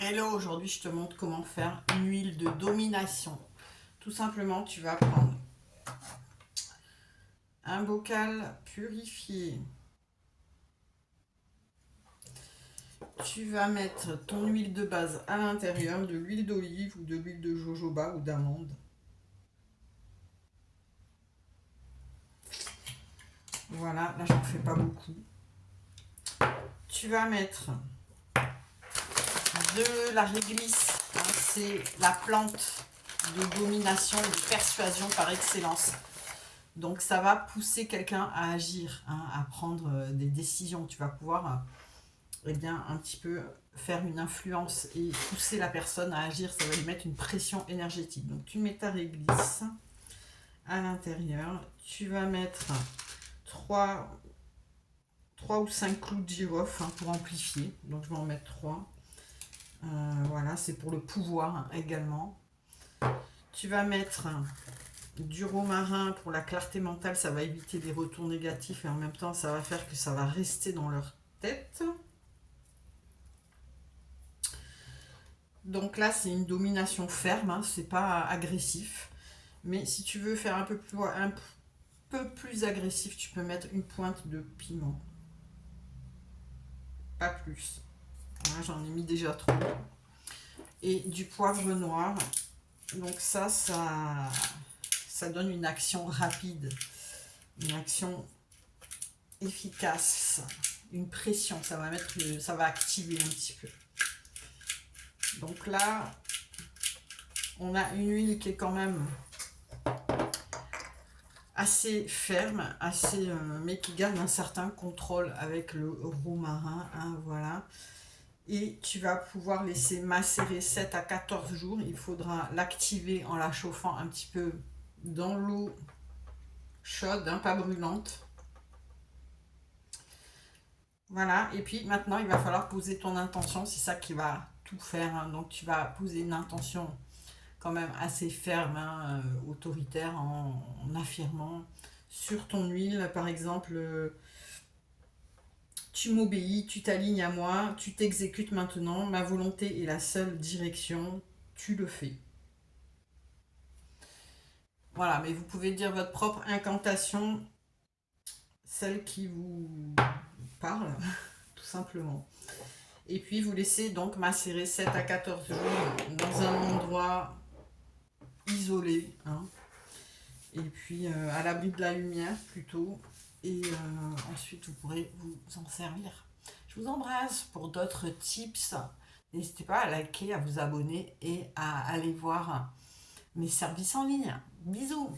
Hello, aujourd'hui je te montre comment faire une huile de domination. Tout simplement, tu vas prendre un bocal purifié. Tu vas mettre ton huile de base à l'intérieur, de l'huile d'olive ou de l'huile de jojoba ou d'amande. Voilà, là j'en fais pas beaucoup. Tu vas mettre de la réglisse, hein, c'est la plante de domination, de persuasion par excellence. Donc ça va pousser quelqu'un à agir, hein, à prendre des décisions. Tu vas pouvoir eh bien, un petit peu faire une influence et pousser la personne à agir. Ça va lui mettre une pression énergétique. Donc tu mets ta réglisse à l'intérieur. Tu vas mettre 3 ou 5 clous de girofle, hein, pour amplifier. Donc je vais en mettre 3. Voilà, c'est pour le pouvoir, hein, également. Tu vas mettre du romarin pour la clarté mentale, ça va éviter les retours négatifs et en même temps ça va faire que ça va rester dans leur tête. Donc là c'est une domination ferme, hein, c'est pas agressif. Mais si tu veux faire un peu plus agressif, tu peux mettre une pointe de piment. Pas plus. Voilà, j'en ai mis déjà trop. Et du poivre noir. Donc ça donne une action rapide, une action efficace, une pression. Ça va activer un petit peu. Donc là, on a une huile qui est quand même assez ferme, mais qui garde un certain contrôle avec le romarin, hein, voilà. Et tu vas pouvoir laisser macérer 7 à 14 jours. Il faudra l'activer en la chauffant un petit peu dans l'eau chaude, hein, pas brûlante. Voilà, et puis maintenant il va falloir poser ton intention, c'est ça qui va tout faire, hein. Donc tu vas poser une intention quand même assez ferme, hein, autoritaire, en affirmant sur ton huile, par exemple, tu m'obéis, tu t'alignes à moi, tu t'exécutes maintenant, ma volonté est la seule direction, tu le fais. Voilà, mais vous pouvez dire votre propre incantation, celle qui vous parle, tout simplement. Et puis vous laissez donc macérer 7 à 14 jours dans un endroit isolé, hein, et puis à l'abri de la lumière plutôt, et ensuite vous pourrez vous en servir. Je vous embrasse. Pour d'autres tips, n'hésitez pas à liker, à vous abonner et à aller voir mes services en ligne. Bisous.